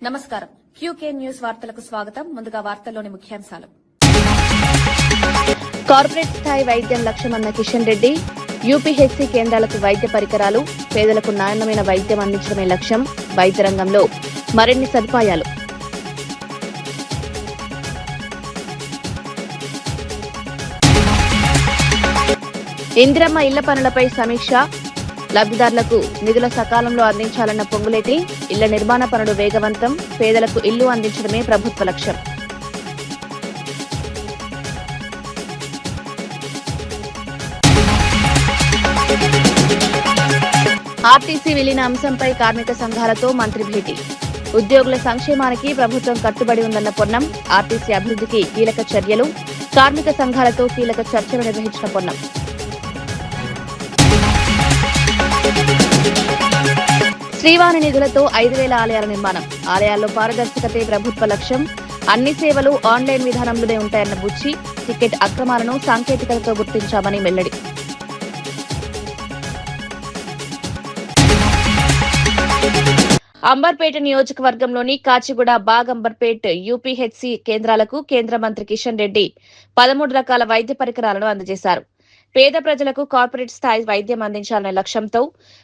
నమస్కారం. QK news వార్తలకు స్వాగతం. ముందుగా వార్తల్లోని ముఖ్యాంశాలు. కార్పొరేట్ స్థాయి వైద్యం లక్ష్యమన్న కిషన్ రెడ్డి. యూపీహెచ్సీ కేంద్రాలకు వైద్య పరికరాలు, పేదలకు నాణ్యమైన వైద్యం అందించడమే లక్ష్యం. వైద్య రంగంలో మరిన్ని సదుపాయాలు. ఇందిరమ్మ ఇళ్ల పనులపై సమీక్ష. లబ్దిదారులకు నిధుల సకాలంలో అందించాలన్న పొంగులేటి. ఇళ్ల నిర్మాణ పనులు వేగవంతం, పేదలకు ఇల్లు అందించడమే ప్రభుత్వ లక్ష్యం. ఆర్టీసీ విలీన అంశంపై కార్మిక సంఘాలతో మంత్రి భేటీ. ఉద్యోగుల సంక్షేమానికి ప్రభుత్వం కట్టుబడి ఉందన్న పొన్నం. ఆర్టీసీ అభివృద్ధికి కీలక చర్యలు. కార్మిక సంఘాలతో కీలక చర్చలు నిర్వహించిన పొన్నం. శ్రీవాణి నిధులతో 5,000 ఆలయాల నిర్మాణం. ఆలయాల్లో పారదర్శకతే ప్రభుత్వ లక్ష్యం. అన్ని సేవలు ఆన్లైన్ విధానంలోనే ఉంటాయన్న బుచ్చి. టికెట్ అక్రమాలను సాంకేతికతతో గుర్తించామని వెల్లడి. అంబర్పేట నియోజకవర్గంలోని కాచిగూడ, బాగ్, అంబర్పేట్ యూపీహెచ్సీ కేంద్రాలకు కేంద్ర మంత్రి కిషన్ రెడ్డి 13 రకాల వైద్య పరికరాలను అందజేశారు. పేద ప్రజలకు కార్పొరేట్ స్థాయి వైద్యం అందించాలనే లక్ష్యంతో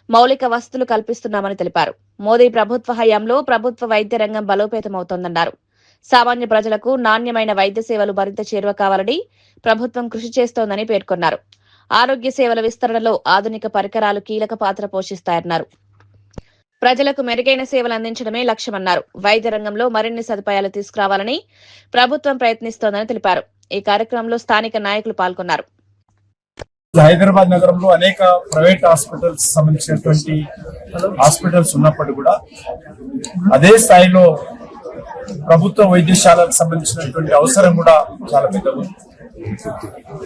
మౌలిక వసతులు కల్పిస్తున్నామని తెలిపారు. మోదీ ప్రభుత్వ హయాంలో ప్రభుత్వ వైద్య రంగం బలోపేతమవుతోందన్నారు. సామాన్య ప్రజలకు నాణ్యమైన వైద్య సేవలు మరింత చేరువ కావాలని ప్రభుత్వం కృషి చేస్తోందని పేర్కొన్నారు. ఆరోగ్య సేవల విస్తరణలో ఆధునిక పరికరాలు కీలక పాత్ర పోషిస్తాయన్నారు. ప్రజలకు మెరుగైన సేవలు అందించడమే లక్ష్యమన్నారు. వైద్య రంగంలో మరిన్ని సదుపాయాలు తీసుకురావాలని ప్రభుత్వం ప్రయత్నిస్తోందని తెలిపారు. ఈ కార్యక్రమంలో స్థానిక నాయకులు పాల్గొన్నారు. హైదరాబాద్ నగరంలో అనేక ప్రైవేట్ హాస్పిటల్స్ సంబంధించినటువంటి హాస్పిటల్స్ ఉన్నప్పటికీ కూడా అదే స్థాయిలో ప్రభుత్వ వైద్యశాలకు సంబంధించినటువంటి అవసరం కూడా చాలా పెద్దది.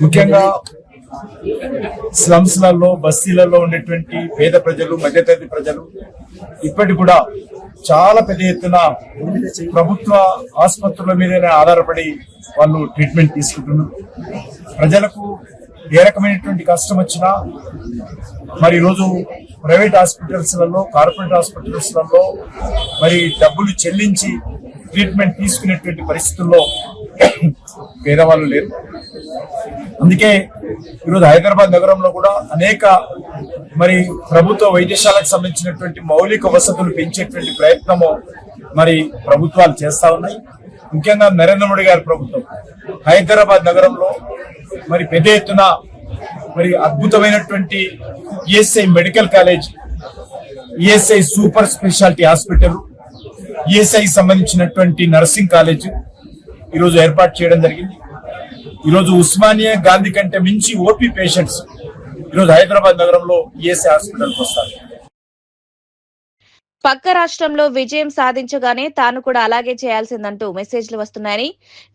ముఖ్యంగా స్లమ్స్ లలో, బస్తీలలో ఉండేటువంటి పేద ప్రజలు, మధ్యతరగతి ప్రజలు ఇప్పటికి కూడా చాలా పెద్ద ఎత్తున ప్రభుత్వ ఆసుపత్రుల మీదనే ఆధారపడి వాళ్ళు ట్రీట్మెంట్ తీసుకుంటున్నారు. ప్రజలకు ఏ రకమైనటువంటి కష్టం వచ్చినా మరి ఈరోజు ప్రైవేట్ హాస్పిటల్స్ లలో, కార్పొరేట్ హాస్పిటల్స్ లలో మరి డబ్బులు చెల్లించి ట్రీట్మెంట్ తీసుకునేటువంటి పరిస్థితుల్లో పేదవాళ్ళు లేరు. అందుకే ఈరోజు హైదరాబాద్ నగరంలో కూడా అనేక మరి ప్రభుత్వ వైద్యశాలకు సంబంధించినటువంటి మౌలిక వసతులు పెంచేటువంటి ప్రయత్నము మరి ప్రభుత్వాలు చేస్తా ఉన్నాయి. ముఖ్యంగా నరేంద్ర మోడీ గారి ప్రభుత్వం హైదరాబాద్ నగరంలో మరి పెద్ద ఎత్తున మరి అద్భుతమైనటువంటి ESI medical college, ESI super speciality hospital, ESI సంబంధించినటువంటి నర్సింగ్ కాలేజ్ ఈరోజు ఏర్పాటు చేయడం జరిగింది. ఈరోజు ఉస్మానియా, గాంధీ కంటే మించి ఓపీ పేషెంట్స్ ఈరోజు హైదరాబాద్ నగరంలో ఈఎస్ఐ హాస్పిటల్కి వస్తారు. పక్క రాష్ట్రంలో విజయం సాధించగానే తాను కూడా అలాగే చేయాల్సిందంటూ మెసేజ్లు వస్తున్నాయని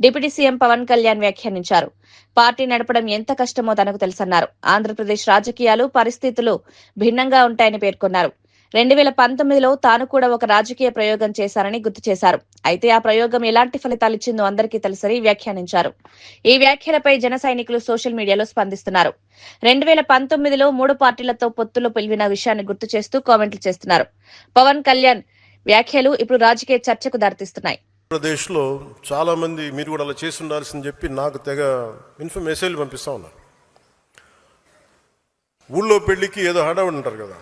డిప్యూటీ సీఎం పవన్ కళ్యాణ్ వ్యాఖ్యానించారు. పార్టీ నడపడం ఎంత కష్టమో తనకు తెలుసన్నారు. ఆంధ్రప్రదేశ్ రాజకీయాలు, పరిస్థితులు భిన్నంగా ఉంటాయని పేర్కొన్నారు. 2019లో తాను కూడా ఒక రాజకీయ ప్రయోగం చేశారని గుర్తు చేశారు. అయితే ఆ ప్రయోగం ఎలాంటి ఫలితాలిచ్చిందో అందరికీ తెలుసని వ్యాఖ్యానించారు. ఈ వ్యాఖ్యలపై జన సైనికులు సోషల్ మీడియాలో స్పందిస్తున్నారు. 2019లో 3 పార్టీలతో పొత్తులు పిలివిన విషయాన్ని గుర్తు చేస్తూ కామెంట్లు చేస్తున్నారు. పవన్ కళ్యాణ్ వ్యాఖ్యలు ఇప్పుడు రాజకీయ చర్చకు దారితీస్తున్నాయి. ఆంధ్రప్రదేశ్లో చాలా మంది మీరు కూడా అలా చేసి ఉండాల్సిందని చెప్పి నాకు తెగ మెసేజ్లు పంపిస్తా ఉన్నారు. ఊళ్ళో పెళ్లికి ఏదో హడావుడి ఉంటారు కదా,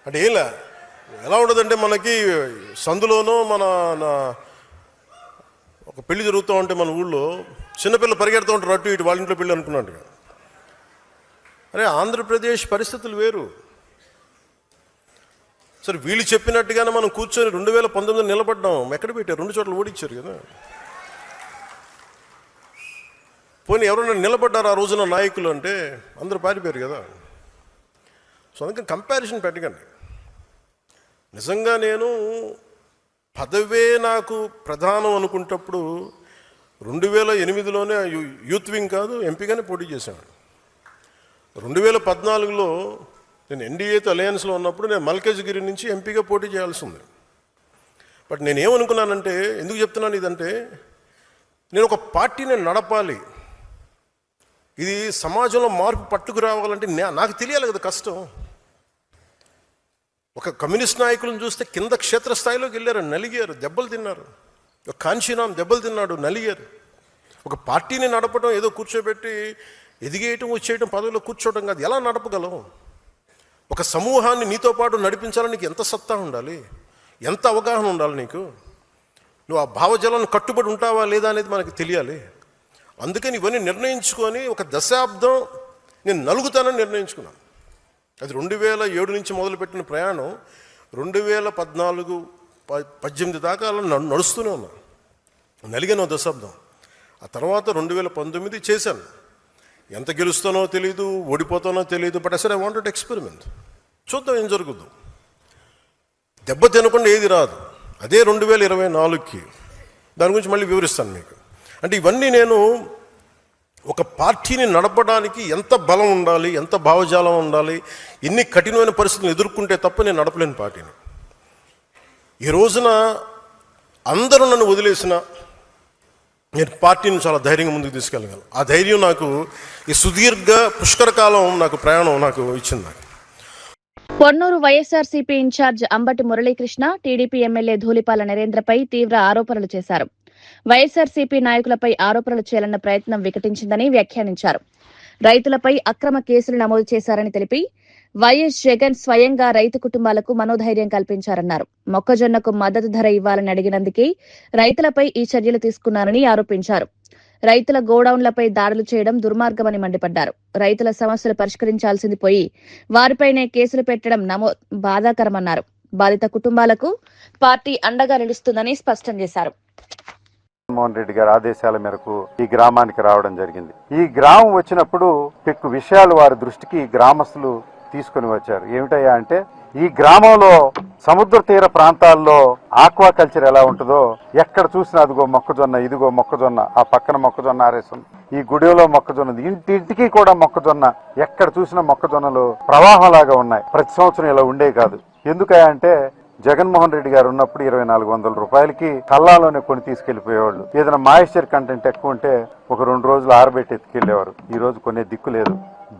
అంటే ఏంలా ఎలా ఉండదంటే మనకి సందులోనో ఒక పెళ్లి జరుగుతూ ఉంటే మన ఊళ్ళో చిన్నపిల్లలు పరిగెడుతూ ఉంటారు అటు ఇటు, వాళ్ళ ఇంట్లో పెళ్ళి అనుకున్నాడు. అరే ఆంధ్రప్రదేశ్ పరిస్థితులు వేరు. సరే వీళ్ళు చెప్పినట్టుగానే మనం కూర్చొని 2019 నిలబడ్డాం. ఎక్కడ పెట్టారు? 2 చోట్ల ఓడించారు కదా. పోనీ ఎవరైనా నిలబడ్డారు ఆ రోజున నాయకులు అంటే అందరూ పారిపోయారు కదా. సో అందుకని కంపారిజన్ పెట్టకండి. నిజంగా నేను పదవే నాకు ప్రధానం అనుకుంటప్పుడు 2008లోనే యూత్ వింగ్ కాదు ఎంపీగానే పోటీ చేశాను. 2014లో నేను ఎన్డీఏతో అలయన్స్లో ఉన్నప్పుడు నేను మల్కాజ్గిరి నుంచి ఎంపీగా పోటీ చేయాల్సి ఉంది. బట్ నేనేమనుకున్నానంటే, ఎందుకు చెప్తున్నాను ఇదంటే, నేను ఒక పార్టీని నడపాలి. ఇది సమాజంలో మార్పు పట్టుకు రావాలంటే నాకు తెలియాలి కదా కష్టం. ఒక కమ్యూనిస్ట్ నాయకులను చూస్తే కింద క్షేత్రస్థాయిలోకి వెళ్ళారు, నలిగారు, దెబ్బలు తిన్నారు. ఒక కాంశీరామ్ దెబ్బలు తిన్నాడు, నలిగారు. ఒక పార్టీని నడపడం ఏదో కూర్చోబెట్టి ఎదిగేయటం వచ్చేయటం పదవిలో కూర్చోవడం కాదు. ఎలా నడపగలం? ఒక సమూహాన్ని నీతో పాటు నడిపించాలని నీకు ఎంత సత్తా ఉండాలి, ఎంత అవగాహన ఉండాలి నీకు. నువ్వు ఆ భావజాలను కట్టుబడి ఉంటావా లేదా అనేది మనకు తెలియాలి. అందుకని ఇవన్నీ నిర్ణయించుకొని ఒక దశాబ్దం నేను నలుగుతానని నిర్ణయించుకున్నాను. అది 2007 నుంచి మొదలుపెట్టిన ప్రయాణం 2014-18 దాకా అలా నడుస్తూనే ఉన్నా. నలిగాను దశాబ్దం. ఆ తర్వాత 2019 చేశాను. ఎంత గెలుస్తానో తెలియదు, ఓడిపోతానో తెలియదు. బట్ అసలు ఐ వాంటెడ్ ఎక్స్పెరిమెంట్. చూద్దాం ఏం జరుగుద్దు. దెబ్బ తినకుండా ఏది రాదు. అదే 2024కి దాని గురించి మళ్ళీ వివరిస్తాను మీకు. అంటే ఇవన్నీ నేను ఒక పార్టీని నడపడానికి ఎంత బలం ఉండాలి, ఎంత భావజాలం ఉండాలి, ఎన్ని కఠినమైన పరిస్థితులను ఎదుర్కొంటే తప్ప నేను నడపలేని పార్టీని. ఈ రోజున అందరూ నన్ను వదిలేసిన నేను పార్టీని చాలా ధైర్యంగా ముందుకు తీసుకెళ్ళగలను. ఆ ధైర్యం నాకు ఈ సుదీర్ఘ పుష్కర కాలం నాకు ప్రయాణం నాకు ఇచ్చింది. నాకు Ponnuru YSRCP incharge Ambati Muralikrishna TDP MLA Dhulipala నరేంద్రపై తీవ్ర ఆరోపణలు చేశారు. వైఎస్ఆర్సీపీ నాయకులపై ఆరోపణలు చేయాలన్న ప్రయత్నం వికటించిందని వ్యాఖ్యానించారు. రైతులపై అక్రమ కేసులు నమోదు చేశారని తెలిపి వైఎస్ జగన్ స్వయంగా రైతు కుటుంబాలకు మనోధైర్యం కల్పించారన్నారు. మొక్కజొన్నకు మద్దతు ధర ఇవ్వాలని అడిగినందుకే రైతులపై ఈ చర్యలు తీసుకున్నారని ఆరోపించారు. రైతుల గోడౌన్లపై దాడులు చేయడం దుర్మార్గమని మండిపడ్డారు. రైతుల సమస్యలు పరిష్కరించాల్సింది పోయి వారిపైనే కేసులు పెట్టడం బాధాకరమన్నారు. బాధిత కుటుంబాలకు పార్టీ అండగా నిలుస్తుందని స్పష్టం చేశారు. జగన్మోహన్ రెడ్డి గారి ఆదేశాల మేరకు ఈ గ్రామానికి రావడం జరిగింది. ఈ గ్రామం వచ్చినప్పుడు పెక్కు విషయాలు వారి దృష్టికి గ్రామస్తులు తీసుకుని వచ్చారు. ఏమిటయ్యా అంటే, ఈ గ్రామంలో సముద్ర తీర ప్రాంతాల్లో ఆక్వా కల్చర్ ఎలా ఉంటుందో, ఎక్కడ చూసినా అదిగో మొక్కజొన్న, ఇదిగో మొక్కజొన్న, ఆ పక్కన మొక్కజొన్న ఆరేసం, ఈ గుడిలో మొక్కజొన్న, ఇంటింటికి కూడా మొక్కజొన్న, ఎక్కడ చూసినా మొక్కజొన్నలు ప్రవాహంలాగా ఉన్నాయి. ప్రతి సంవత్సరం ఇలా ఉండే కాదు. ఎందుకయ్యా అంటే, జగన్మోహన్ రెడ్డి గారు ఉన్నప్పుడు 2400 రూపాయలకి కల్లాలోనే కొని తీసుకెళ్లిపోయేవాళ్ళు. ఏదైనా మాయిశ్చర్ కంటెంట్ ఎక్కువ ఉంటే ఒక 2 రోజులు ఆరబెట్టి ఎత్తుకెళ్లేవారు. ఈ రోజు కొనే దిక్కు లేదు.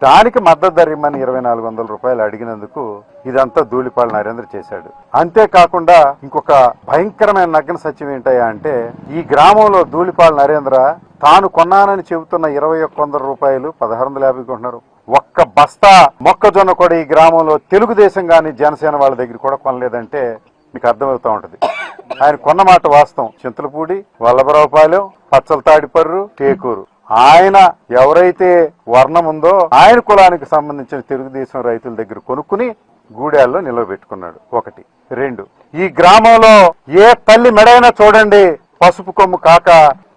దానికి మద్దతు ధర ఇమ్మని 2400 రూపాయలు అడిగినందుకు ఇదంతా ధూళిపాల నరేంద్ర చేశాడు. అంతేకాకుండా ఇంకొక భయంకరమైన నగ్న సత్యం ఏంటయ్యా అంటే, ఈ గ్రామంలో ధూళిపాల నరేంద్ర తాను కొన్నానని చెబుతున్న 2100 రూపాయలు 1650 కొంటున్నారు. ఒక్క బస్తా మొక్కజొన్న కూడా ఈ గ్రామంలో తెలుగుదేశం గాని జనసేన వాళ్ళ దగ్గర కూడా కొనలేదంటే మీకు అర్థమవుతా ఉంటది. ఆయన కొన్న మాట వాస్తవం. చింతలపూడి, వల్లభరావుపాలెం, పచ్చల తాడిపర్రు, టేకూరు, ఆయన ఎవరైతే వర్ణం ఉందో ఆయన కులానికి సంబంధించిన తెలుగుదేశం రైతుల దగ్గర కొనుక్కుని గూడాల్లో నిలవబెట్టుకున్నాడు. 1. 2, ఈ గ్రామంలో ఏ తల్లి మెడైనా చూడండి పసుపు కొమ్ము కాక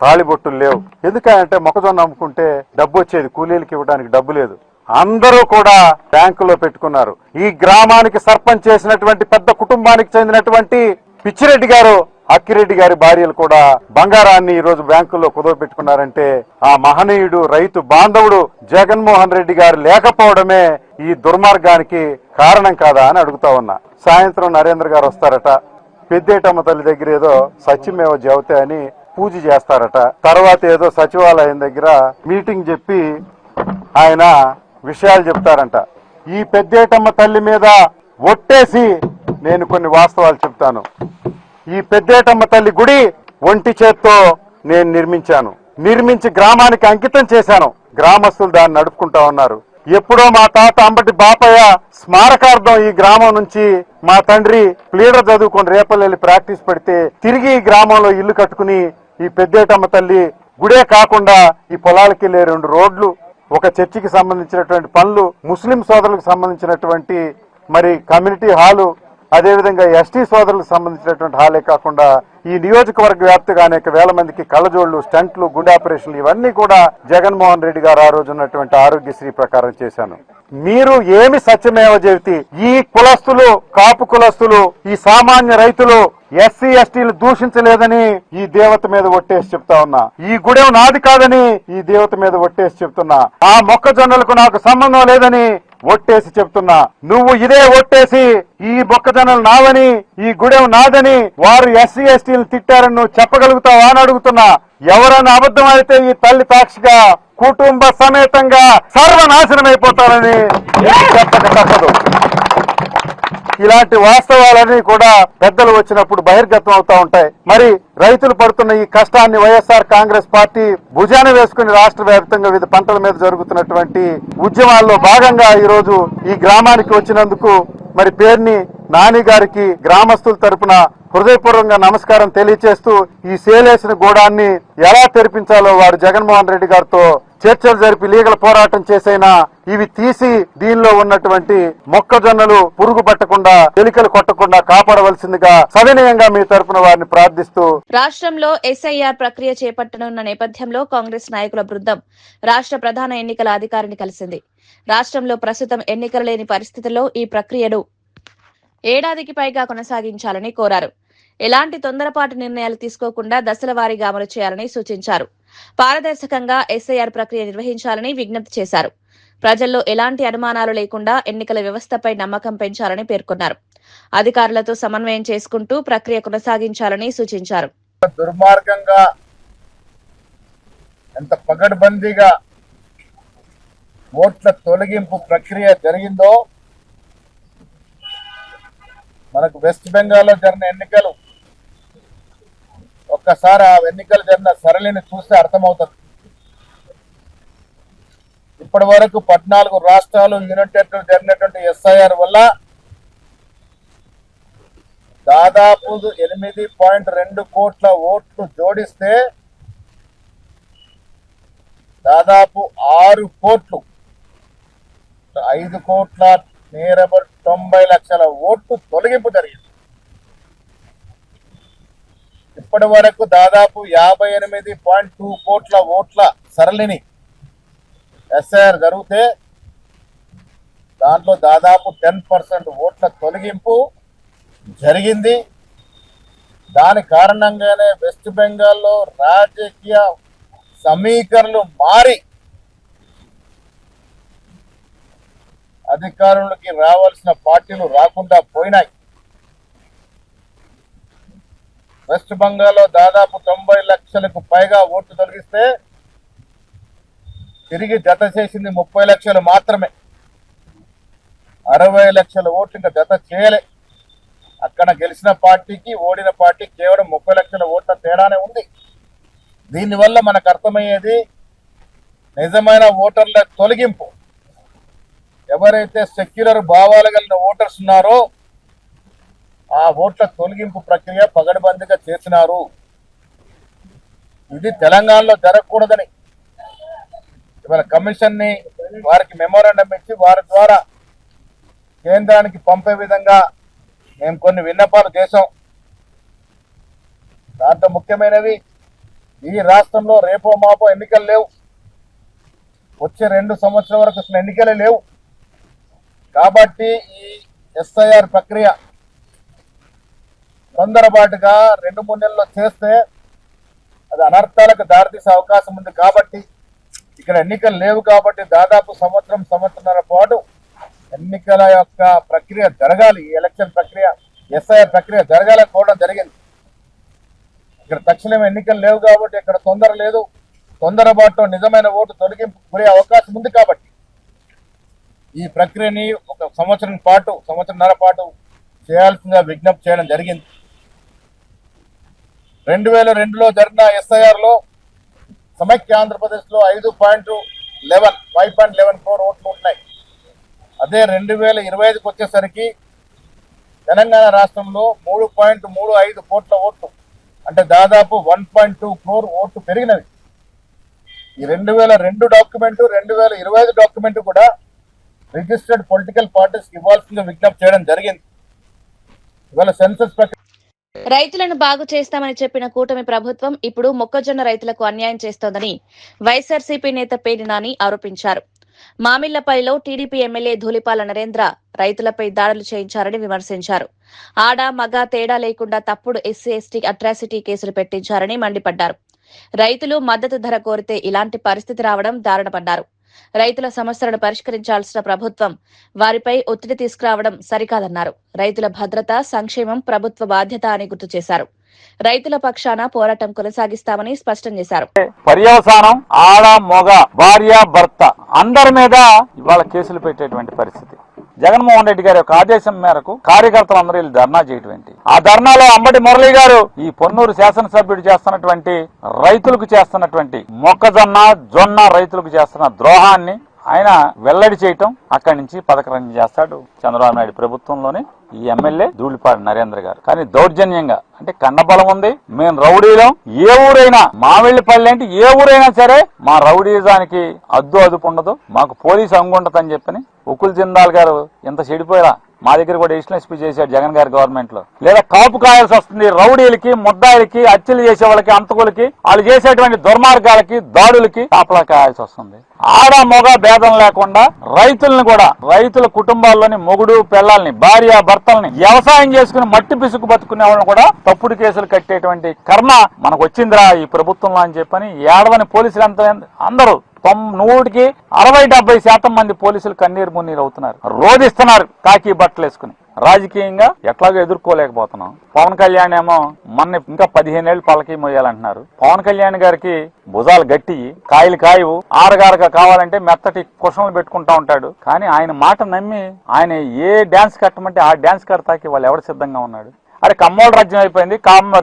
తాళిబొట్టులు లేవు. ఎందుకంటే మొక్కజొన్న అమ్ముకుంటే డబ్బు వచ్చేది, కూలీలకి ఇవ్వడానికి డబ్బు లేదు. అందరూ కూడా బ్యాంకులో పెట్టుకున్నారు. ఈ గ్రామానికి సర్పంచ్ చేసినటువంటి పెద్ద కుటుంబానికి చెందినటువంటి పిచ్చిరెడ్డి గారు, అక్కిరెడ్డి గారి భార్యలు కూడా బంగారాన్ని ఈ రోజు బ్యాంకుల్లో కుదవ పెట్టుకున్నారంటే ఆ మహనీయుడు రైతు బాంధవుడు జగన్మోహన్ రెడ్డి గారు లేకపోవడమే ఈ దుర్మార్గానికి కారణం కాదా అని అడుగుతా ఉన్నా. సాయంత్రం నరేంద్ర గారు వస్తారట. పెద్దేటమ్మ తల్లి దగ్గర ఏదో సత్యమేవ జవతే అని పూజ చేస్తారట. తర్వాత ఏదో సచివాలయం దగ్గర మీటింగ్ చెప్పి ఆయన విషయాలు చెప్తారంట. ఈ పెద్దేటమ్మ తల్లి మీద ఒట్టేసి నేను కొన్ని వాస్తవాలు చెప్తాను. ఈ పెద్దేటమ్మ తల్లి గుడి ఒంటి చేత్తో నేను నిర్మించి గ్రామానికి అంకితం చేశాను. గ్రామస్తులు దాన్ని నడుపుకుంటా ఉన్నారు. ఎప్పుడో మా తాత అంబటి బాపయ్య స్మారకార్థం ఈ గ్రామం నుంచి మా తండ్రి ప్లీడర్ చదువుకొని రేపల్లెల్లి ప్రాక్టీస్ పెడితే తిరిగి ఈ గ్రామంలో ఇల్లు కట్టుకుని ఈ పెద్దేటమ్మ తల్లి గుడే కాకుండా ఈ పొలాలకి వెళ్ళే 2 రోడ్లు, ఒక చర్చికి సంబంధించినటువంటి పనులు, ముస్లిం సోదరులకు సంబంధించినటువంటి మరి కమ్యూనిటీ హాలు, అదేవిధంగా ఎస్టీ సోదరులకు సంబంధించినటువంటి హాలే కాకుండా ఈ నియోజకవర్గ వ్యాప్తిగా అనేక వేల మందికి కళ్ళజోళ్లు, స్టంట్లు, గుండె ఆపరేషన్లు ఇవన్నీ కూడా జగన్మోహన్ రెడ్డి గారు ఆ రోజు ఉన్నటువంటి ఆరోగ్యశ్రీ ప్రకారం చేశాను. మీరు ఏమి సత్యమేవ జయతి, ఈ కులస్తులు, కాపు కులస్తులు, ఈ సామాన్య రైతులు, ఎస్సీ ఎస్టీలు దూషించలేదని ఈ దేవత మీద ఒట్టేసి చెప్తా ఉన్నా. ఈ గుడెం నాది కాదని ఈ దేవత మీద ఒట్టేసి చెప్తున్నా. ఆ మొక్కజొన్నలకు నాకు సంబంధం లేదని ఒట్టేసి చెప్తున్నా, నువ్వు ఇదే ఒట్టేసి ఈ మొక్కజొన్నలు నావని, ఈ గుడెం నాదని వారు ఎస్సీ ఎస్టీలు తిట్టారని నువ్వు చెప్పగలుగుతావా అని అడుగుతున్నా. ఎవరైనా అబద్ధం అయితే ఈ తల్లి సాక్షిగా కుటుంబ సమేతంగా సర్వనాశనం అయిపోతారని చెప్పక తప్పదు. ఇలాంటి వాస్తవాలన్నీ కూడా పెద్దలు వచ్చినప్పుడు బహిర్గతం అవుతా ఉంటాయి. మరి రైతులు పడుతున్న ఈ కష్టాన్ని వైఎస్ఆర్ కాంగ్రెస్ పార్టీ భుజాన వేసుకుని రాష్ట్ర వ్యాప్తంగా వివిధ పంటల మీద జరుగుతున్నటువంటి ఉద్యమాల్లో భాగంగా ఈ రోజు ఈ గ్రామానికి వచ్చినందుకు మరి పేర్ని నాని గారికి గ్రామస్తుల తరపున హృదయపూర్వకంగా నమస్కారం తెలియజేస్తూ ఈ సేలేసిన గూడాన్ని ఎలా తెరిపించాలో వారు జగన్మోహన్ రెడ్డి గారితో చర్చలు జరిపి లీగల్ పోరాటం చేసైనా ఇవి తీసి దీనిలో ఉన్నటువంటి మొక్కజొన్నలు పురుగు పట్టకుండా ఎలికలు కొట్టకుండా కాపాడవలసిందిగా సవినయంగా మీ తరపున వారిని ప్రార్థిస్తూ. రాష్ట్రంలో ఎస్ఐఆర్ ప్రక్రియ చేపట్టనున్న నేపథ్యంలో కాంగ్రెస్ నాయకుల బృందం రాష్ట్ర ప్రధాన ఎన్నికల అధికారిని కలిసింది. రాష్ట్రంలో ప్రస్తుతం ఎన్నికలు లేని పరిస్థితుల్లో ఈ ప్రక్రియను ఏడాదికి పైగా కొనసాగించాలని కోరారు. ఎలాంటి తొందరపాటు నిర్ణయాలు తీసుకోకుండా దశల వారీగా అమలు చేయాలని సూచించారు. పారదర్శకంగా ఎస్ఐఆర్ ప్రక్రియ నిర్వహించాలని విజ్ఞప్తి చేశారు. ప్రజల్లో ఎలాంటి అనుమానాలు లేకుండా ఎన్నికల వ్యవస్థపై నమ్మకం పెంచాలని పేర్కొన్నారు. అధికారులతో సమన్వయం చేసుకుంటూ ప్రక్రియ కొనసాగించాలని సూచించారు. దుర్మార్గంగా ఎంత పగడ్బందీగా ఓట్ల తొలగింపు ప్రక్రియ జరిగిందో మనకు వెస్ట్ బెంగాల్లో జరిగిన ఎన్నికలు ఒక్కసారి ఆ ఎన్నికలు జరిగిన సరళిని చూస్తే అర్థమవుతుంది. ఇప్పటి వరకు 14 రాష్ట్రాలు యూనిటెడ్ జరిగినటువంటి ఎస్ఐఆర్ వల్ల దాదాపు 8.2 కోట్ల ఓట్లు జోడిస్తే దాదాపు 6 కోట్లు 5 కోట్ల నేరబర్ 90 లక్షల ఓట్లు తొలగింపు జరిగింది. ఇప్పటి వరకు దాదాపు 58.2 కోట్ల ఓట్ల సరళిని ఎస్ఐఆర్ జరిగితే దాంట్లో దాదాపు 10% ఓట్ల తొలగింపు జరిగింది. దాని కారణంగానే వెస్ట్ బెంగాల్లో రాజకీయ సమీకరణలు మారి అధికారులకి రావాల్సిన పార్టీలు రాకుండా పోయినాయి. వెస్ట్ బెంగాల్లో దాదాపు 90 లక్షలకు పైగా ఓట్లు తొలగిస్తే తిరిగి జత చేసింది 30 లక్షలు మాత్రమే. 60 లక్షల ఓట్లు ఇంకా జత చేయలే. అక్కడ గెలిచిన పార్టీకి ఓడిన పార్టీ కేవలం 30 లక్షల ఓట్ల తేడానే ఉంది. దీనివల్ల మనకు అర్థమయ్యేది నిజమైన ఓటర్ల తొలగింపు. ఎవరైతే సెక్యులర్ భావాలు కలిగిన ఓటర్స్ ఉన్నారో ఆ ఓట్ల తొలగింపు ప్రక్రియ పగడబందీగా చేసినారు. ఇది తెలంగాణలో జరగకూడదని ఇవాళ కమిషన్ ని వారికి మెమోరాండం ఇచ్చి వారి ద్వారా కేంద్రానికి పంపే విధంగా మేము కొన్ని విన్నపాలు చేశాం. దాంట్లో ముఖ్యమైనవి ఈ రాష్ట్రంలో రేపో మాపో ఎన్నికలు లేవు. వచ్చే 2 సంవత్సరాల వరకు అసలు ఎన్నికలే లేవు. కాబట్టి ఈ ఎస్ఐఆర్ ప్రక్రియ తొందరపాటుగా 2-3 నెలల్లో చేస్తే అది అనర్థాలకు దారితీసే అవకాశం ఉంది. కాబట్టి ఇక్కడ ఎన్నికలు లేవు కాబట్టి దాదాపు సంవత్సరంన్నర పాటు ఎన్నికల యొక్క ప్రక్రియ జరగాలి. ఈ ఎలక్షన్ ప్రక్రియ ఎస్ఐఆర్ ప్రక్రియ జరగాలనుకోవడం జరిగింది. ఇక్కడ తక్షణం ఎన్నికలు లేవు కాబట్టి ఇక్కడ తొందర లేదు. తొందరపాటులో నిజమైన ఓటు తొలగింపు గురే అవకాశం ఉంది. కాబట్టి ఈ ప్రక్రియని ఒక సంవత్సరంన్నర పాటు చేయాల్సిందిగా విజ్ఞప్తి చేయడం జరిగింది. 2002లో జరిగిన ఎస్ఐఆర్ లో సమైక్య ఆంధ్రప్రదేశ్ లో 5.11 క్రోర్ ఓట్లు ఉన్నాయి. అదే 2025కి వచ్చేసరికి తెలంగాణ రాష్ట్రంలో 3.35 కోట్ల ఓట్లు, అంటే దాదాపు 1.2 క్రోర్ ఓట్లు పెరిగినవి. ఈ 2002 డాక్యుమెంట్ 2025 డాక్యుమెంట్ కూడా రిజిస్టర్డ్ పొలిటికల్ పార్టీస్ ఇవ్వాల్సిందిగా విజ్ఞప్తి చేయడం జరిగింది. ఇవాళ సెన్సస్ రైతులను బాగు చేస్తామని చెప్పిన కూటమి ప్రభుత్వం ఇప్పుడు మొక్కజొన్న రైతులకు అన్యాయం చేస్తోందని వైఎస్ఆర్సీపీ నేత పేర్ని నాని ఆరోపించారు. మామిళ్లపల్లిలో టీడీపీ ఎమ్మెల్యే ధూళిపాల నరేంద్ర రైతులపై దాడులు చేయించారని విమర్శించారు. ఆడ మగ తేడా లేకుండా తప్పుడు ఎస్సీ/ఎస్టీ అట్రాసిటీ కేసులు పెట్టించారని మండిపడ్డారు. రైతులు మద్దతు ధర కోరితే ఇలాంటి పరిస్థితి రావడం దారుణమన్నారు. రైతుల సమస్యలను పరిష్కరించాల్సిన ప్రభుత్వం వారిపై ఒత్తిడి తీసుకురావడం సరికాదన్నారు. రైతుల భద్రత, సంక్షేమం ప్రభుత్వ బాధ్యత అని గుర్తు చేశారు. రైతుల పక్షాన పోరాటం కొనసాగిస్తామని స్పష్టం చేశారు. పర్యవసానం ఆడ, మగ, భార్య, భర్త అందరి మీద ఇవాళ కేసులు పెట్టేటువంటి పరిస్థితి. జగన్మోహన్ రెడ్డి గారి యొక్క ఆదేశం మేరకు కార్యకర్తలందరూ వీళ్ళు ధర్నా చేయటువంటి ఆ ధర్నాలో అంబటి మురళి గారు ఈ పొన్నూరు శాసనసభ్యుడు చేస్తున్నటువంటి రైతులకు చేస్తున్నటువంటి మొక్కజొన్న, జొన్న రైతులకు చేస్తున్న ద్రోహాన్ని ఆయన వెల్లడి చేయటం, అక్కడి నుంచి పథకం చేస్తాడు చంద్రబాబు నాయుడు ప్రభుత్వంలోనే ఈ ఎమ్మెల్యే ధూళిపాటి నరేంద్ర గారు. కానీ దౌర్జన్యంగా అంటే కన్నబలం ఉంది, మేము రౌడీలం, ఏ ఊరైనా మావెళ్లిపల్లి అంటే ఏ ఊరైనా సరే మా రౌడీజానికి అదుపు ఉండదు, మాకు పోలీసు అంగుండదని చెప్పని ఉకుల్ జిందాల్ గారు ఇంత చెడిపోయారా మా దగ్గర కూడా ఎడిషనల్ ఎస్పీ చేశాడు జగన్ గారి గవర్నమెంట్ లో. లేదా కాపు కాయాల్సి వస్తుంది రౌడీలకి, ముద్దాయిలకి, హత్యలు చేసే వాళ్ళకి, అంతకులకి, వాళ్ళు చేసేటువంటి దుర్మార్గాలకి, దాడులకి కాపలా కాయాల్సి వస్తుంది. ఆడ మగ భేదం లేకుండా రైతులను కూడా, రైతుల కుటుంబాల్లోని మొగుడు పిల్లల్ని, భార్య భర్తల్ని, వ్యవసాయం చేసుకుని మట్టి పిసుకు బతుకునే వాళ్ళని కూడా తప్పుడు కేసులు కట్టేటువంటి కర్మ మనకు వచ్చిందిరా ఈ ప్రభుత్వంలో అని చెప్పని ఏడవని పోలీసులు అందరూ 100కి 60-70% మంది పోలీసులు కన్నీరు మున్నీరు అవుతున్నారు, రోధిస్తున్నారు కాకి బట్టలు వేసుకుని. రాజకీయంగా ఎట్లాగో ఎదుర్కోలేకపోతున్నాం. పవన్ కళ్యాణ్ ఏమో మొన్న ఇంకా 15 ఏళ్ళు పలకి మోయాలంటున్నారు. పవన్ కళ్యాణ్ గారికి భుజాలు గట్టి, కాయలు కాయవు, ఆరగారగా కావాలంటే మెత్తటి కుషన్లు పెట్టుకుంటా ఉంటాడు. కానీ ఆయన మాట నమ్మి ఆయన ఏ డాన్స్ కట్టమంటే ఆ డాన్స్ కడతాకి వాళ్ళు ఎవరు సిద్ధంగా ఉన్నాడు? అరే కమ్మోళ్ళ రాజ్యం అయిపోయింది,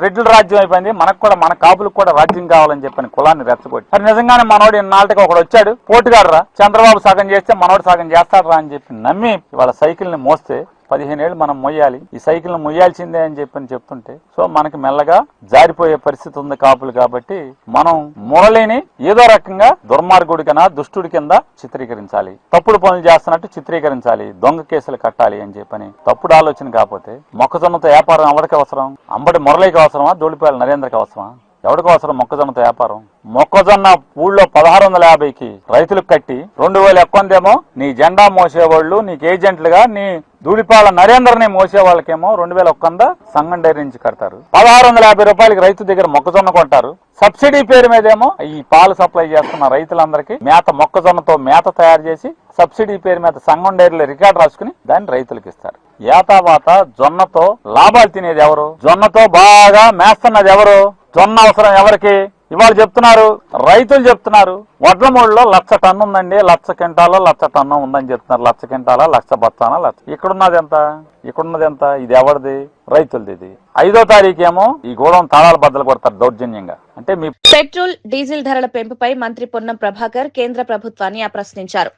రెడ్డిల రాజ్యం అయిపోయింది, మనకు కూడా మన కాపులకు కూడా రాజ్యం కావాలని చెప్పని కులాన్ని రెచ్చగొట్టి, అది నిజంగానే మనోడు ఇన్నాళ్ళకి ఒకడు వచ్చాడు పోటుగాడరా, చంద్రబాబు సగం చేస్తే మనోడు సగం చేస్తాడరా అని చెప్పి నమ్మి ఇవాళ సైకిల్ ని మోస్తే 15 ఏళ్ళు మనం మొయ్యాలి, ఈ సైకిల్ ను మొయ్యాల్సిందే అని చెప్పని చెప్తుంటే సో మనకి మెల్లగా జారిపోయే పరిస్థితి ఉంది కాపులు. కాబట్టి మనం మురళిని ఏదో రకంగా దుర్మార్గుడి కింద, దుష్టుడి కింద చిత్రీకరించాలి, తప్పుడు పనులు చేస్తున్నట్టు చిత్రీకరించాలి, దొంగ కేసులు కట్టాలి అని చెప్పని తప్పుడు ఆలోచన. కాకపోతే మొక్కజొన్నతో వ్యాపారం ఎవరికి అవసరం? అంబటి మురళికి అవసరమా? ధూళిపాటి నరేంద్రకి అవసరమా? ఎవరికి అవసరం మొక్కజొన్నతో వ్యాపారం? మొక్కజొన్న ఊళ్ళో 1650కి రైతులకు కట్టి 2000 ఎక్కువందేమో నీ జెండా మోసేవాళ్ళు, నీకు ఏజెంట్లుగా నీ ధూళిపాల నరేంద్రని మోసే వాళ్ళకేమో 2001 సంఘం డైరీ నుంచి కడతారు. 1650 రూపాయలకి రైతు దగ్గర మొక్కజొన్న కొంటారు. సబ్సిడీ పేరు మీదేమో ఈ పాలు సప్లై చేస్తున్న రైతులందరికీ మొక్కజొన్నతో మేత తయారు చేసి సబ్సిడీ పేరు మీద సంఘం డైరీలో రికార్డు రాసుకుని దాన్ని రైతులకు ఇస్తారు. ఏతావాత జొన్నతో లాభాలు తినేది ఎవరు? జొన్నతో బాగా మేస్తున్నది ఎవరు? జొన్న అవసరం ఎవరికి? ఇవాళ చెప్తున్నారు, రైతులు చెప్తున్నారు, వడ్లమూడిలో 1,00,000 టన్ను ఉందండి, 1,00,000 క్వింటాలో 1,00,000 టన్ను ఉందని చెప్తున్నారు. 1,00,000 క్వింటాలా, 1,00,000 బత్తానా, 1,00,000. ఇక్కడున్నది ఎంత? ఇక్కడున్నది ఎంత? ఇది ఎవరిది? రైతులది. ఇది 5వ తారీఖేమో ఈ గోడౌన్ తాళాలు బద్దలు కొడతారు దౌర్జన్యంగా. అంటే మీ పెట్రోల్, డీజిల్ ధరల పెంపుపై మంత్రి పొన్నం ప్రభాకర్ కేంద్ర ప్రభుత్వాన్ని ప్రశ్నించారు.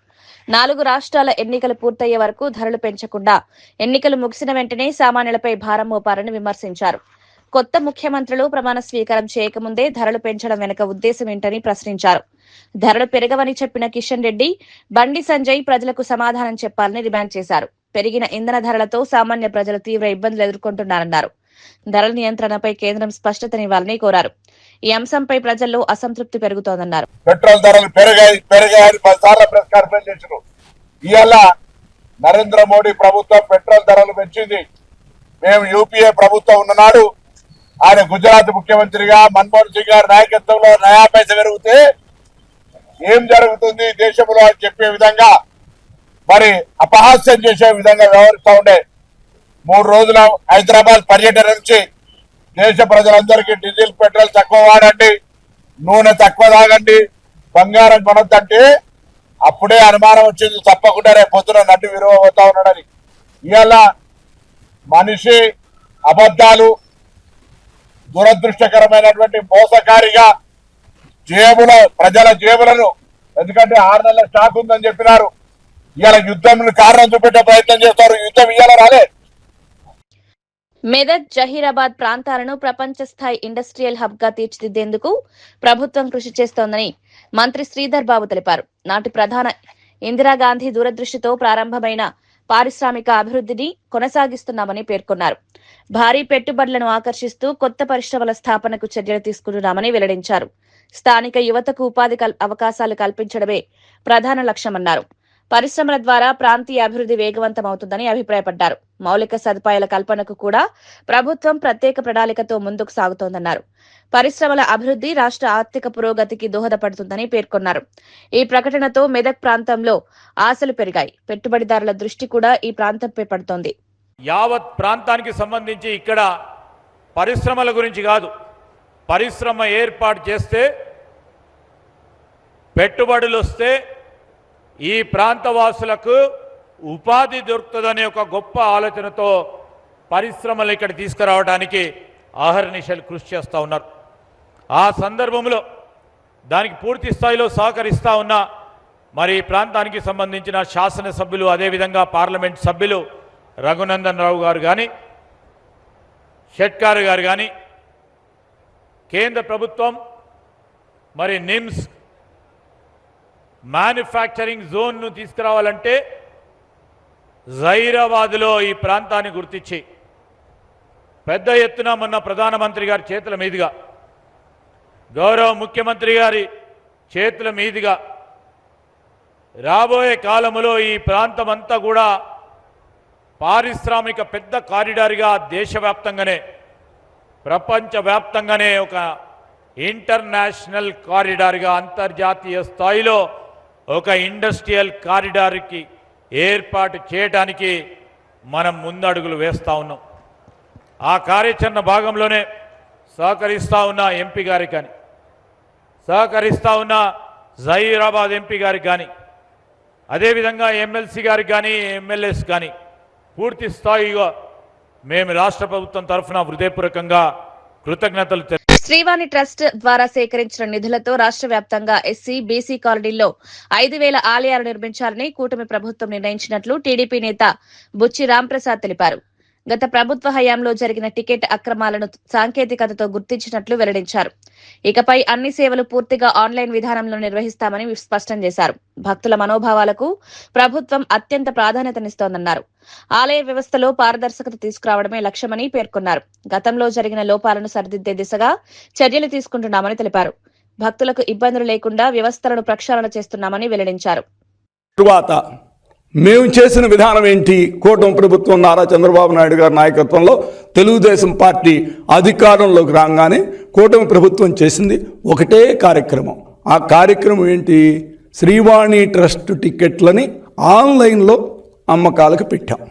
4 రాష్ట్రాల ఎన్నికలు పూర్తయ్యే వరకు ధరలు పెంచకుండా ఎన్నికలు ముగిసిన వెంటనే సామాన్యులపై భారం మోపారని విమర్శించారు. కొత్త ముఖ్యమంత్రులు ప్రమాణ స్వీకారం చేయకముందే ధరలు పెంచడం వెనుక ఉద్దేశం ఏంటని ప్రశ్నించారు. ధరలు పెరగవని చెప్పిన కిషన్ రెడ్డి, బండి సంజయ్ ప్రజలకు సమాధానం చెప్పాలని డిమాండ్ చేశారు. పెరిగిన ఇంధన ధరలతో సామాన్య ప్రజలు తీవ్ర ఇబ్బందులు ఎదుర్కొంటున్నారన్నారు. ధరల నియంత్రణపై కేంద్రం స్పష్టతనివ్వాలని కోరారు. ఈ అంశంపై ప్రజల్లో అసంతృప్తి పెరుగుతోందన్నారు. పెట్రోల్ ధరలు పెరిగాయి 10 సార్లు ప్రెస్ కాన్ఫరెన్స్ చేశారు. ఇవాళ నరేంద్ర మోడీ ప్రభుత్వం పెట్రోల్ ధరలు పెంచింది. మేము యూపీఏ ప్రభుత్వం ఉన్ననాడు ఆయన గుజరాత్ ముఖ్యమంత్రిగా మన్మోహన్ సింగ్ గారి నాయకత్వంలో నయా పైస పెరిగితే ఏం జరుగుతుంది దేశంలో అని చెప్పే విధంగా మరి అపహాస్యం చేసే విధంగా వ్యవహరిస్తూ ఉండే 3 రోజుల హైదరాబాద్ పర్యటన నుంచి దేశ ప్రజలందరికీ డీజిల్ పెట్రోల్ తక్కువ వాడండి, నూనె తక్కువ తాగండి, బంగారం కొనొద్దంటే అప్పుడే అనుమానం వచ్చింది తప్పకుండా రేపు పొద్దున నడ్డు విరవబోతా ఉన్నాడని. ఇవాళ మనిషి అబద్ధాలు, దురదృష్టకరమైనటువంటి మోసకారిగా ప్రజల జేబులను, ఎందుకంటే 6 నెలల స్టాక్ ఉందని చెప్పినారు, ఇవాళ యుద్ధం కారణం చూపెట్టే ప్రయత్నం చేస్తారు. యుద్ధం ఇవాళ రాలే. మెదక్, జహీరాబాద్ ప్రాంతాలను ప్రపంచ స్థాయి ఇండస్ట్రియల్ హబ్ గా తీర్చిదిద్దేందుకు ప్రభుత్వం కృషి చేస్తోందని మంత్రి శ్రీధర్ బాబు తెలిపారు. నాటి ప్రధాన ఇందిరాగాంధీ దూరదృష్టితో ప్రారంభమైన పారిశ్రామిక అభివృద్ధిని కొనసాగిస్తున్నామని పేర్కొన్నారు. భారీ పెట్టుబడులను ఆకర్షిస్తూ కొత్త పరిశ్రమల స్థాపనకు చర్యలు తీసుకుంటున్నామని వెల్లడించారు. స్థానిక యువతకు ఉపాధి అవకాశాలు కల్పించడమే ప్రధాన లక్ష్యమన్నారు. పరిశ్రమల ద్వారా ప్రాంతీయ అభివృద్ధి వేగవంతమవుతుందని అభిప్రాయపడ్డారు. మౌలిక సదుపాయాల కల్పనకు కూడా ప్రభుత్వం ప్రత్యేక ప్రణాళికతో ముందుకు సాగుతోందన్నారు. పరిశ్రమల అభివృద్ధి రాష్ట్ర ఆర్థిక పురోగతికి దోహదపడుతుందని పేర్కొన్నారు. ఈ ప్రకటనతో మెదక్ ప్రాంతంలో ఆశలు పెరిగాయి. పెట్టుబడిదారుల దృష్టి కూడా ఈ ప్రాంతంపై పడుతోంది. యావత్ ప్రాంతానికి సంబంధించి ఇక్కడ పరిశ్రమల గురించి కాదు, పరిశ్రమ ఏర్పాటు చేస్తే పెట్టుబడులు వస్తే ఈ ప్రాంతవాసులకు ఉపాధి దొరుకుతుందనే ఒక గొప్ప ఆలోచనతో పరిశ్రమలు ఇక్కడ తీసుకురావడానికి అహర్నిశలు కృషి చేస్తూ ఉన్నారు. ఆ సందర్భంలో దానికి పూర్తి స్థాయిలో సహకరిస్తూ ఉన్న మరి ఈ ప్రాంతానికి సంబంధించిన శాసనసభ్యులు, అదేవిధంగా పార్లమెంట్ సభ్యులు రఘునందన్ రావు గారు కానీ, షెట్కార్ గారు కానీ, కేంద్ర ప్రభుత్వం మరి నిమ్స్ మ్యానుఫ్యాక్చరింగ్ జోన్ను తీసుకురావాలంటే జైరాబాద్లో ఈ ప్రాంతాన్ని గుర్తించి పెద్ద ఎత్తున మొన్న ప్రధానమంత్రి గారి చేతుల మీదుగా, గౌరవ ముఖ్యమంత్రి గారి చేతుల మీదుగా రాబోయే కాలంలో ఈ ప్రాంతం అంతా కూడా పారిశ్రామిక పెద్ద కారిడార్గా దేశవ్యాప్తంగానే ప్రపంచవ్యాప్తంగానే ఒక ఇంటర్నేషనల్ కారిడార్గా అంతర్జాతీయ స్థాయిలో ఒక ఇండస్ట్రియల్ కారిడార్కి ఏర్పాటు చేయడానికి మనం ముందడుగులు వేస్తూ ఉన్నాం. ఆ కార్యాచరణ భాగంలోనే సహకరిస్తూ ఉన్న ఎంపీ గారికి కానీ, సహకరిస్తూ ఉన్న జహీరాబాద్ ఎంపీ గారికి కానీ, అదేవిధంగా ఎమ్మెల్సీ గారికి కానీ, ఎమ్మెల్యేస్ కానీ పూర్తి స్థాయిగా మేము రాష్ట్ర ప్రభుత్వం తరఫున హృదయపూర్వకంగా కృతజ్ఞతలు. శ్రీవాణి ట్రస్ట్ ద్వారా సేకరించిన నిధులతో రాష్ట్ర వ్యాప్తంగా ఎస్సీ, బీసీ కాలనీల్లో 5,000 ఆలయాలు నిర్మించాలని కూటమి ప్రభుత్వం నిర్ణయించినట్లు టీడీపీ నేత బుచ్చి రాంప్రసాద్ తెలిపారు. గత ప్రభుత్వ హయాంలో జరిగిన టికెట్ అక్రమాలను సాంకేతికతతో గుర్తించినట్లు వెల్లడించారు. ఇకపై అన్ని సేవలు పూర్తిగా ఆన్లైన్ విధానంలో నిర్వహిస్తామని స్పష్టం చేశారు. భక్తుల మనోభావాలకు ప్రభుత్వం అత్యంత ప్రాధాన్యతనిస్తోందన్నారు. ఆలయ వ్యవస్థలో పారదర్శకత తీసుకురావడమే లక్ష్యమని పేర్కొన్నారు. గతంలో జరిగిన లోపాలను సరిదిద్దే దిశగా చర్యలు తీసుకుంటున్నామని తెలిపారు. భక్తులకు ఇబ్బందులు లేకుండా వ్యవస్థలను ప్రక్షాళన చేస్తున్నామని వెల్లడించారు. మేము చేసిన విధానం ఏంటి? కూటమి ప్రభుత్వం నారా చంద్రబాబు నాయుడు గారి నాయకత్వంలో తెలుగుదేశం పార్టీ అధికారంలోకి రాగానే కూటమి ప్రభుత్వం చేసింది ఒకటే కార్యక్రమం. ఆ కార్యక్రమం ఏంటి? శ్రీవాణి ట్రస్ట్ టికెట్లని ఆన్లైన్లో అమ్మకాలకు పెట్టాం.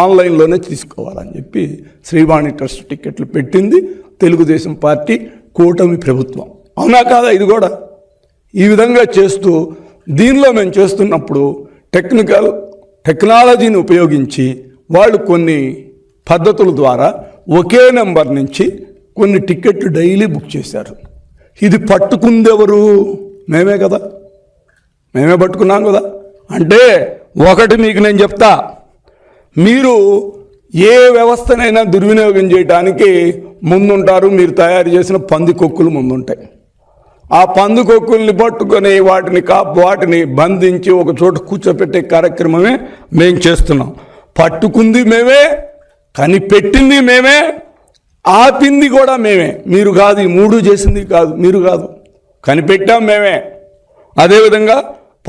ఆన్లైన్లోనే తీసుకోవాలని చెప్పి శ్రీవాణి ట్రస్ట్ టికెట్లు పెట్టింది తెలుగుదేశం పార్టీ కూటమి ప్రభుత్వం. అవునా కాదా? ఇది కూడా ఈ విధంగా చేస్తూ దీనిలో మేము చేస్తున్నప్పుడు టెక్నాలజీని ఉపయోగించి వాళ్ళు కొన్ని పద్ధతుల ద్వారా ఒకే నెంబర్ నుంచి కొన్ని టికెట్లు డైలీ బుక్ చేశారు. ఇది పట్టుకుందెవరు? మేమే కదా, మేమే పట్టుకున్నాం కదా. అంటే ఒకటి మీకు నేను చెప్తా, మీరు ఏ వ్యవస్థనైనా దుర్వినియోగం చేయడానికి ముందుంటారు. మీరు తయారు చేసిన పందికొక్కులు ముందుంటాయి. ఆ పందుకొక్కుల్ని పట్టుకొని వాటిని బంధించి ఒక చోట కూర్చోపెట్టే కార్యక్రమమే మేము చేస్తున్నాం. పట్టుకుంది మేమే, కనిపెట్టింది మేమే, ఆపింది కూడా మేమే. మీరు కాదు, ఈ మూడు చేసింది కాదు, మీరు కాదు. కనిపెట్టాం మేమే, అదేవిధంగా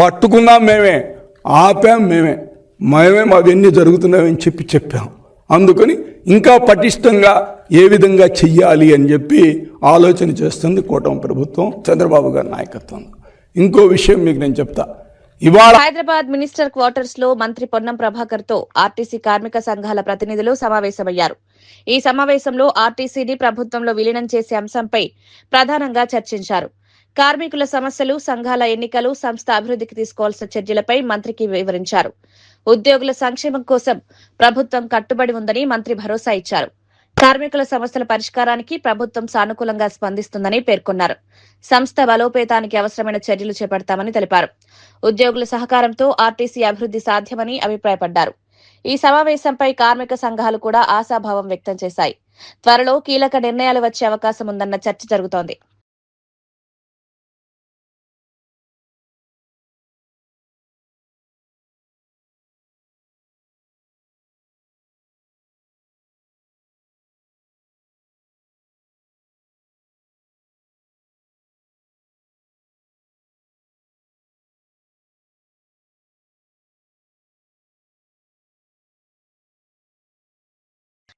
పట్టుకున్నాం మేమే, ఆపాం మేమే. అవన్నీ జరుగుతున్నాయని చెప్పాం. అందుకని ఇంకా పటిష్టంగా ఏ విధంగా చెయ్యాలి అని చెప్పి ఆలోచన చేస్తుంది కూటమి ప్రభుత్వం చంద్రబాబు గారి నాయకత్వం. ఇంకో విషయం మీకు నేను చెప్తా. ఇవాళ హైదరాబాద్ మినిస్టర్ క్వార్టర్స్ లో మంత్రి పొన్నం ప్రభాకర్ తో ఆర్టీసీ కార్మిక సంఘాల ప్రతినిధులు సమావేశమయ్యారు. ఈ సమావేశంలో ఆర్టీసీని ప్రభుత్వంలో విలీనం చేసే అంశంపై ప్రధానంగా చర్చించారు. కార్మికుల సమస్యలు, సంఘాల ఎన్నికలు, సంస్థ అభివృద్ధికి తీసుకోవాల్సిన చర్యలపై మంత్రికి వివరించారు. ఉద్యోగుల సంక్షేమం కోసం ప్రభుత్వం కట్టుబడి ఉందని మంత్రి భరోసా ఇచ్చారు. కార్మికుల సమస్యల పరిష్కారానికి ప్రభుత్వం సానుకూలంగా స్పందిస్తుందని పేర్కొన్నారు. సంస్థ బలోపేతానికి అవసరమైన చర్యలు చేపడతామని తెలిపారు. ఉద్యోగుల సహకారంతో ఆర్టీసీ అభివృద్ధి సాధ్యమని అభిప్రాయపడ్డారు. ఈ సమావేశంపై కార్మిక సంఘాలు కూడా ఆశాభావం వ్యక్తం చేశాయి. త్వరలో కీలక నిర్ణయాలు వచ్చే అవకాశం ఉందన్న చర్చ జరుగుతోంది.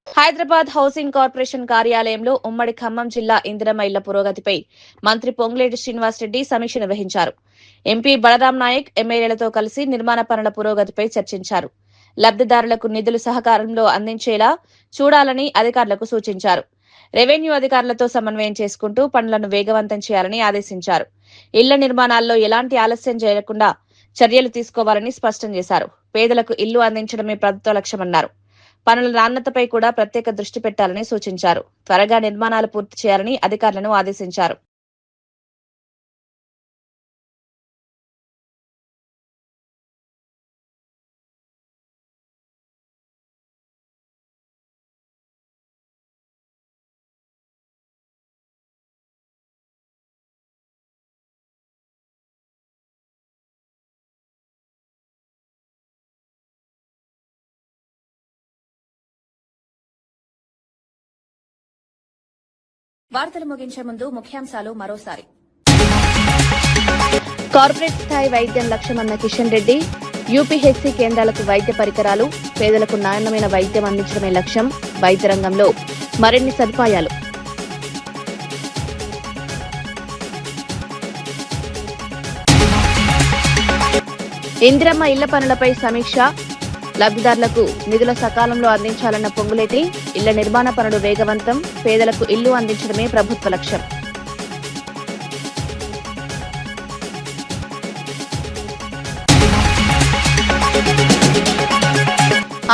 హైదరాబాద్ హౌసింగ్ కార్పొరేషన్ కార్యాలయంలో ఉమ్మడి ఖమ్మం జిల్లా ఇందిరమ్మ ఇళ్ల పురోగతిపై మంత్రి పొంగులేటి శ్రీనివాసరెడ్డి సమీక్ష నిర్వహించారు. ఎంపీ బలరాం నాయక్ ఎమ్మెల్యేలతో కలిసి నిర్మాణ పనుల పురోగతిపై చర్చించారు. లబ్దిదారులకు నిధులు సహకారంలో అందించేలా చూడాలని అధికారులకు సూచించారు. రెవెన్యూ అధికారులతో సమన్వయం చేసుకుంటూ పనులను వేగవంతం చేయాలని ఆదేశించారు. ఇళ్ల నిర్మాణాల్లో ఎలాంటి ఆలస్యం చేయకుండా చర్యలు తీసుకోవాలని స్పష్టం చేశారు. పేదలకు ఇల్లు అందించడమే ప్రభుత్వ లక్ష్యమన్నారు. పనుల నాణ్యతపై కూడా ప్రత్యేక దృష్టి పెట్టాలని సూచించారు. త్వరగా నిర్మాణాలు పూర్తి చేయాలని అధికారులను ఆదేశించారు. వార్తలు ముగించే ముందు ముఖ్యాంశాలు మరోసారి. కార్పొరేట్ స్థాయి వైద్యం లక్ష్యమన్న కిషన్ రెడ్డి. యూపీహెచ్సీ కేంద్రాలకు వైద్య పరికరాలు, పేదలకు నాణ్యమైన వైద్యం అందించడమే లక్ష్యం. వైద్య రంగంలో మరిన్ని సదుపాయాలు. ఇందిరమ్మ ఇళ్ల పనులపై సమీక్ష. లబ్దిదారులకు నిధుల సకాలంలో అందించాలన్న పొంగులేటి. ఇళ్ల నిర్మాణ పనులు వేగవంతం. పేదలకు ఇల్లు అందించడమే ప్రభుత్వ లక్ష్యం.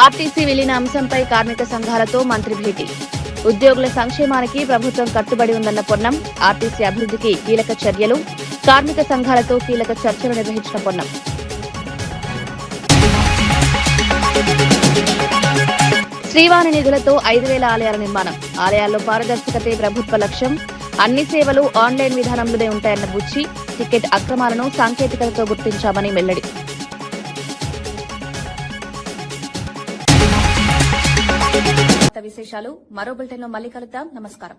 ఆర్టీసీ విలీన అంశంపై కార్మిక సంఘాలతో మంత్రి భేటీ. ఉద్యోగుల సంక్షేమానికి ప్రభుత్వం కట్టుబడి ఉందన్న పొన్నం. ఆర్టీసీ అభివృద్ధికి కీలక చర్యలు. కార్మిక సంఘాలతో కీలక చర్చలు నిర్వహించిన పొన్నం. శ్రీవాణి నిధులతో 5,000 ఆలయాల నిర్మాణం. ఆలయాల్లో పారదర్శకతే ప్రభుత్వ లక్ష్యం. అన్ని సేవలు ఆన్లైన్ విధానంలోనే ఉంటాయన్న బుచ్చి. టికెట్ అక్రమాలను సాంకేతికతతో గుర్తించామని వెల్లడి. విశేషాలు మరో బులెటిన్లో మళ్ళీ కలుద్దాం. నమస్కారం.